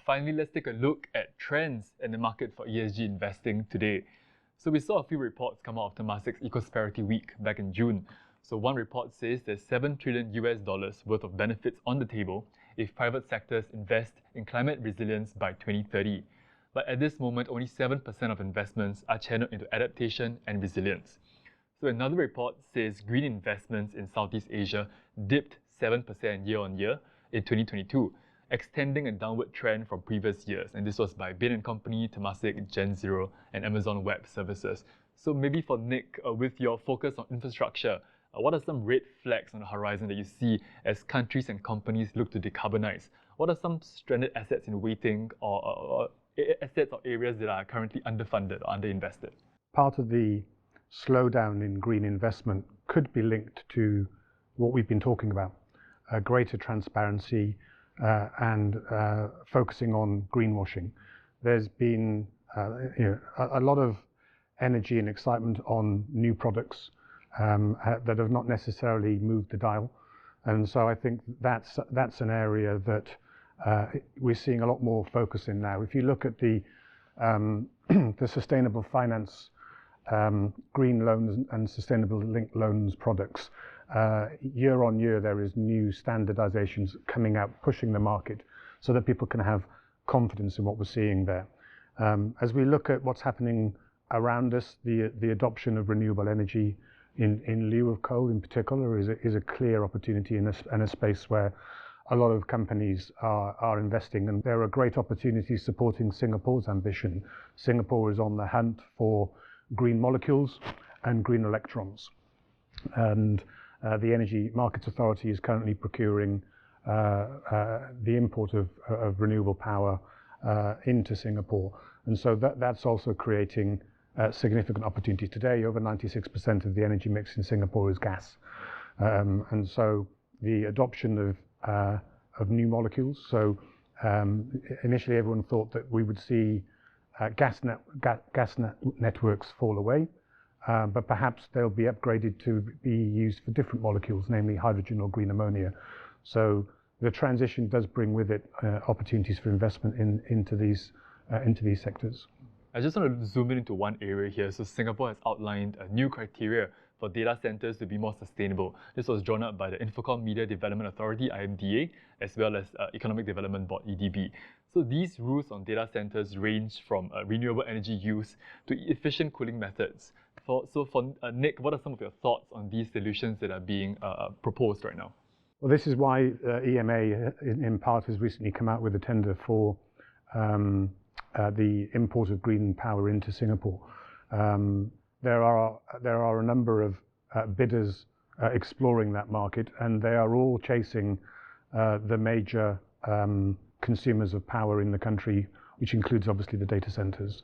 Finally, let's take a look at trends in the market for ESG investing today. So we saw a few reports come out of Temasek's Ecosperity Week back in June. So one report says there's $7 trillion worth of benefits on the table if private sectors invest in climate resilience by 2030. But at this moment, only 7% of investments are channeled into adaptation and resilience. So another report says green investments in Southeast Asia dipped 7% year on year in 2022, extending a downward trend from previous years. And this was by Bain & Company, Temasek, Gen Zero, and Amazon Web Services. So maybe for Nick, with your focus on infrastructure, what are some red flags on the horizon that you see as countries and companies look to decarbonize? What are some stranded assets in waiting or assets or areas that are currently underfunded or underinvested? Part of the slowdown in green investment could be linked to what we've been talking about, greater transparency and focusing on greenwashing. There's been a lot of energy and excitement on new products that have not necessarily moved the dial, and so I think that's an area that we're seeing a lot more focus in now. If you look at the sustainable finance green loans and sustainable linked loans products, year on year there is new standardizations coming out, pushing the market so that people can have confidence in what we're seeing there. As we look at what's happening around us, the adoption of renewable energy in lieu of coal in particular is a clear opportunity in a space where a lot of companies are investing, and there are great opportunities supporting Singapore's ambition. Singapore is on the hunt for green molecules and green electrons, and the Energy Markets Authority is currently procuring the import of renewable power into Singapore, and so that's also creating significant opportunity. Today, over 96% of the energy mix in Singapore is gas, and so the adoption of new molecules. So initially everyone thought that we would see gas networks fall away, but perhaps they'll be upgraded to be used for different molecules, namely hydrogen or green ammonia. So the transition does bring with it opportunities for investment into these sectors. I just want to zoom in into one area here. So Singapore has outlined a new criteria for data centers to be more sustainable. This was drawn up by the Infocom Media Development Authority, IMDA, as well as Economic Development Board, EDB. So these rules on data centers range from renewable energy use to efficient cooling methods. For Nick, what are some of your thoughts on these solutions that are being proposed right now? Well, this is why EMA, in part, has recently come out with a tender for the import of green power into Singapore. There are a number of bidders exploring that market, and they are all chasing the major consumers of power in the country, which includes obviously the data centers.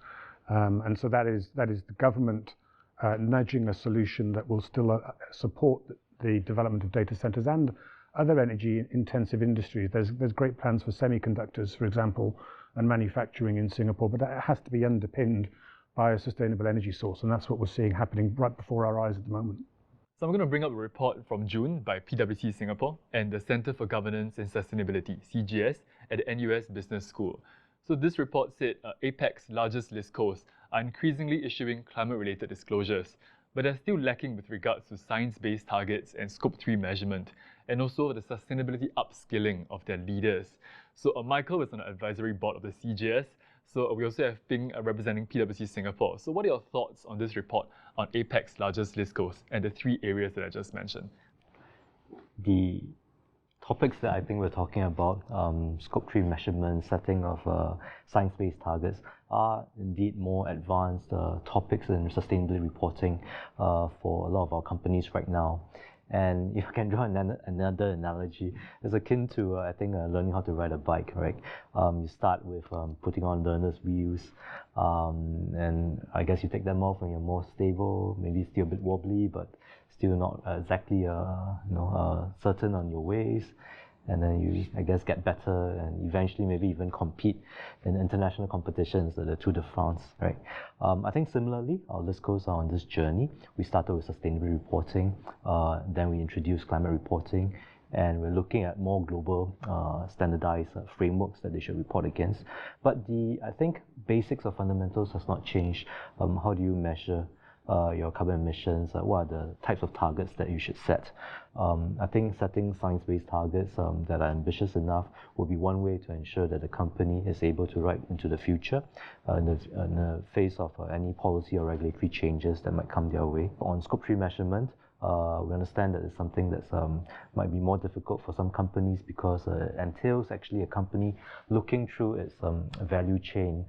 And so that is the government nudging a solution that will still support the development of data centers and other energy-intensive industries. There's great plans for semiconductors, for example, and manufacturing in Singapore, but that has to be underpinned by a sustainable energy source, and that's what we're seeing happening right before our eyes at the moment. So I'm going to bring up a report from June by PwC Singapore and the Centre for Governance and Sustainability, CGS, at the NUS Business School. So this report said APEC's largest listcos are increasingly issuing climate-related disclosures, but they're still lacking with regards to science-based targets and Scope 3 measurement, and also the sustainability upskilling of their leaders. So Michael is on the advisory board of the CGS. So we also have Ping representing PwC Singapore. So what are your thoughts on this report on APEC's largest listcos and the three areas that I just mentioned? The topics that I think we're talking about, Scope 3 measurement, setting of science-based targets, are indeed more advanced topics in sustainability reporting for a lot of our companies right now. And if I can draw another analogy, it's akin to, I think, learning how to ride a bike, right? You start with putting on learner's wheels, and I guess you take them off when you're more stable, maybe still a bit wobbly, but still not exactly certain on your ways. And then you, I guess, get better and eventually maybe even compete in international competitions like the Tour de France, right? I think similarly, our listcos are on this journey. We started with sustainability reporting, then we introduced climate reporting, and we're looking at more global standardized frameworks that they should report against. But I think basics or fundamentals has not changed. How do you measure your carbon emissions? What are the types of targets that you should set? I think setting science-based targets that are ambitious enough will be one way to ensure that the company is able to ride into the future in the face of any policy or regulatory changes that might come their way. On Scope 3 measurement, we understand that it's something that might be more difficult for some companies because it entails actually a company looking through its value chain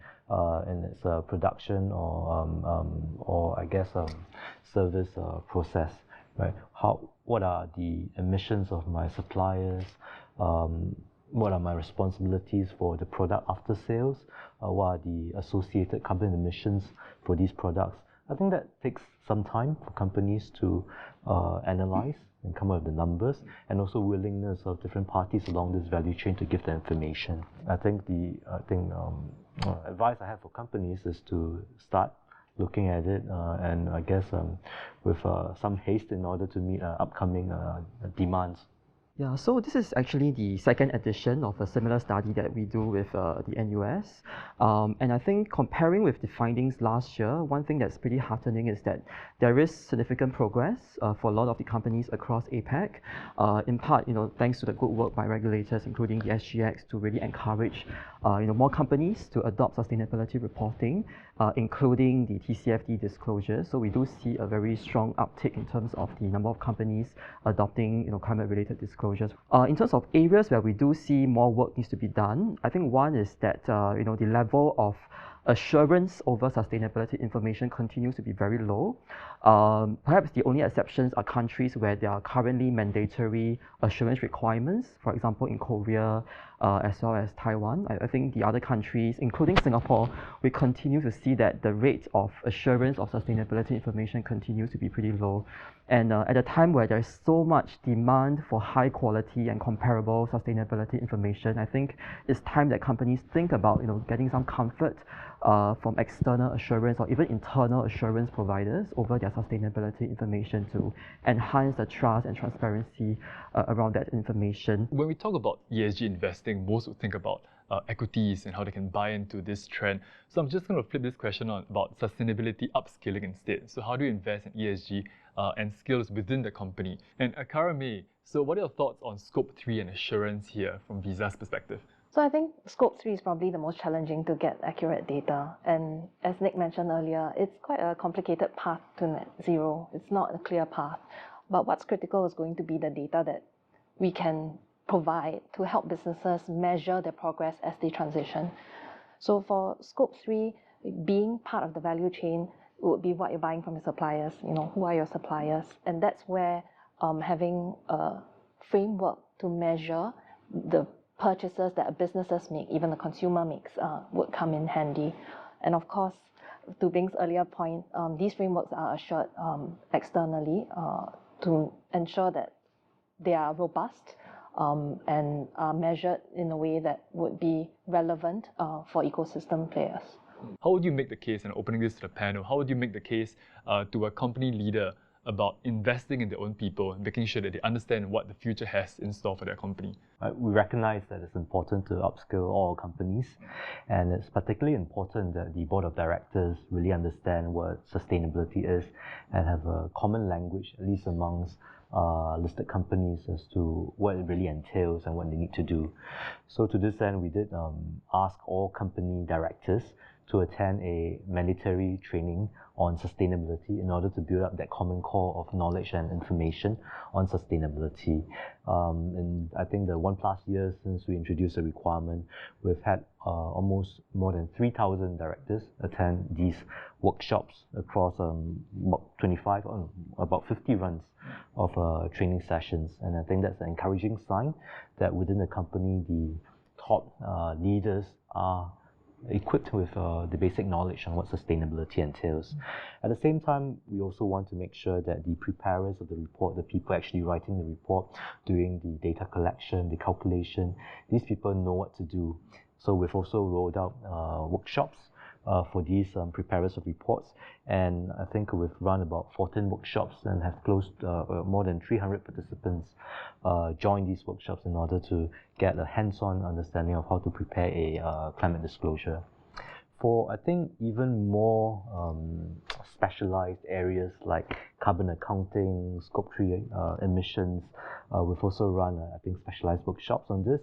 in its production or I guess service process, right? What are the emissions of my suppliers? What are my responsibilities for the product after sales? What are the associated carbon emissions for these products? I think that takes some time for companies to analyze and come up with the numbers, and also willingness of different parties along this value chain to give the information. I think advice I have for companies is to start looking at it, and I guess with some haste in order to meet upcoming demands. Yeah, so this is actually the second edition of a similar study that we do with the NUS. And I think comparing with the findings last year, one thing that's pretty heartening is that there is significant progress for a lot of the companies across APAC, in part, thanks to the good work by regulators, including the SGX, to really encourage, more companies to adopt sustainability reporting, including the TCFD disclosure. So we do see a very strong uptick in terms of the number of companies adopting, climate-related disclosures. In terms of areas where we do see more work needs to be done, I think one is that, the level of assurance over sustainability information continues to be very low. Perhaps the only exceptions are countries where there are currently mandatory assurance requirements, for example, in Korea, as well as Taiwan. I think the other countries, including Singapore, we continue to see that the rate of assurance of sustainability information continues to be pretty low. And at a time where there's so much demand for high quality and comparable sustainability information, I think it's time that companies think about, getting some comfort from external assurance or even internal assurance providers over their sustainability information to enhance the trust and transparency around that information. When we talk about ESG investing, most would think about equities and how they can buy into this trend. So I'm just going to flip this question on about sustainability upskilling instead. So how do you invest in ESG and skills within the company? And Akara May, so what are your thoughts on Scope 3 and assurance here from Visa's perspective? So I think Scope 3 is probably the most challenging to get accurate data. And as Nick mentioned earlier, it's quite a complicated path to net zero. It's not a clear path. But what's critical is going to be the data that we can provide to help businesses measure their progress as they transition. So for Scope 3, being part of the value chain would be what you're buying from your suppliers. Who are your suppliers? And that's where having a framework to measure the purchases that businesses make, even the consumer makes, would come in handy. And of course, to Bing's earlier point, these frameworks are assured externally to ensure that they are robust and are measured in a way that would be relevant for ecosystem players. How would you make the case, and opening this to the panel, how would you make the case to a company leader about investing in their own people and making sure that they understand what the future has in store for their company? We recognize that it's important to upskill all companies, and it's particularly important that the board of directors really understand what sustainability is and have a common language, at least amongst listed companies, as to what it really entails and what they need to do. So to this end, we did ask all company directors to attend a mandatory training on sustainability in order to build up that common core of knowledge and information on sustainability. And I think the 1+ years since we introduced the requirement, we've had almost more than 3,000 directors attend these workshops across about 50 runs of training sessions. And I think that's an encouraging sign that within the company, the top leaders are equipped with the basic knowledge on what sustainability entails. At the same time, we also want to make sure that the preparers of the report, the people actually writing the report, doing the data collection, the calculation, these people know what to do. So we've also rolled out workshops for these preparers of reports. And I think we've run about 14 workshops and have closed more than 300 participants join these workshops in order to get a hands-on understanding of how to prepare a climate disclosure. For, I think, even more specialized areas like carbon accounting, Scope 3 emissions, we've also run, I think, specialized workshops on this.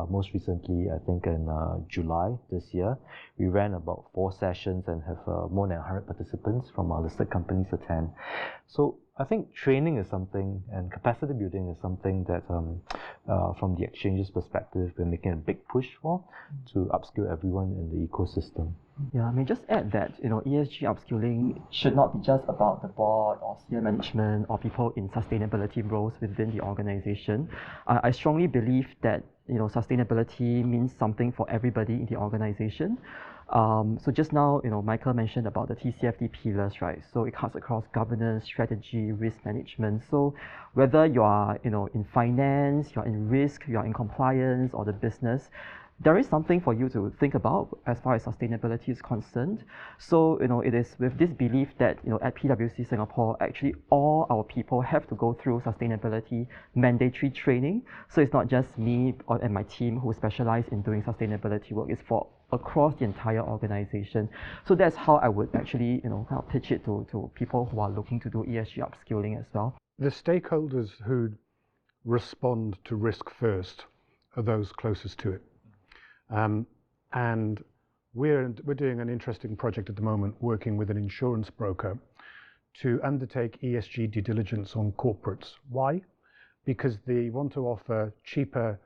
Most recently, I think in July this year, we ran about 4 sessions and have more than 100 participants from our listed companies attend. So I think training is something, and capacity building is something that from the exchange's perspective, we're making a big push for to upskill everyone in the ecosystem. Yeah, I mean, just add that, ESG upskilling should not be just about the board or senior management or people in sustainability roles within the organization. I strongly believe that, sustainability means something for everybody in the organization. So just now, Michael mentioned about the TCFD pillars, right? So it cuts across governance, strategy, risk management. So whether you are, in finance, you're in risk, you're in compliance, or the business, there is something for you to think about as far as sustainability is concerned. So, it is with this belief that, at PwC Singapore, actually all our people have to go through sustainability mandatory training. So it's not just me and my team who specialize in doing sustainability work. It's for across the entire organization. So that's how I would actually, kind of pitch it to people who are looking to do ESG upskilling as well. The stakeholders who respond to risk first are those closest to it. And we're doing an interesting project at the moment, working with an insurance broker to undertake ESG due diligence on corporates. Why? Because they want to offer cheaper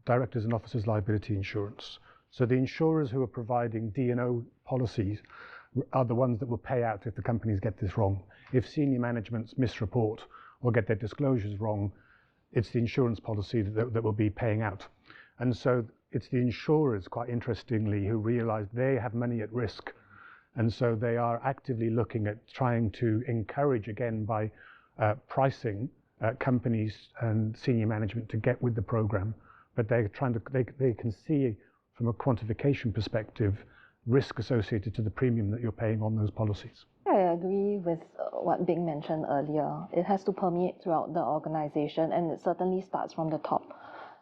directors and officers liability insurance. So the insurers who are providing D&O policies are the ones that will pay out if the companies get this wrong. If senior managements misreport or get their disclosures wrong, it's the insurance policy that will be paying out. And so it's the insurers, quite interestingly, who realize they have money at risk. And so they are actively looking at trying to encourage, again, by pricing companies and senior management to get with the program. But they're trying to, they can see from a quantification perspective, risk associated to the premium that you're paying on those policies. I agree with what Bing mentioned earlier. It has to permeate throughout the organization, and it certainly starts from the top.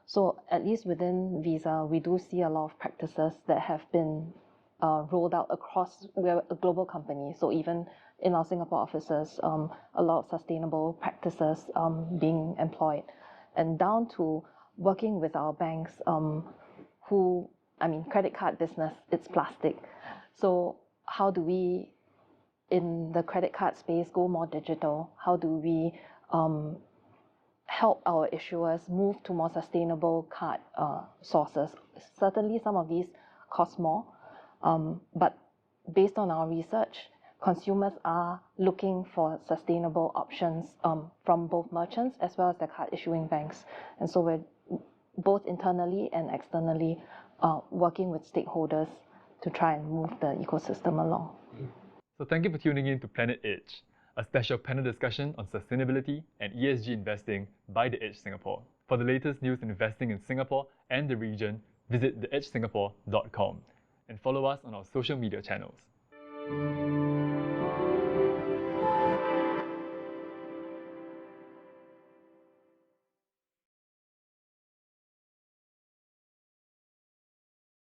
So at least within Visa, we do see a lot of practices that have been rolled out across, we're a global company, so even in our Singapore offices, a lot of sustainable practices being employed, and down to working with our banks credit card business, it's plastic. So how do we, in the credit card space, go more digital? How do we help our issuers move to more sustainable card sources? Certainly some of these cost more, but based on our research, consumers are looking for sustainable options from both merchants as well as the card issuing banks. And so we're both internally and externally working with stakeholders to try and move the ecosystem along. So thank you for tuning in to Planet Edge, a special panel discussion on sustainability and ESG investing by The Edge Singapore. For the latest news in investing in Singapore and the region, visit theedgesingapore.com and follow us on our social media channels.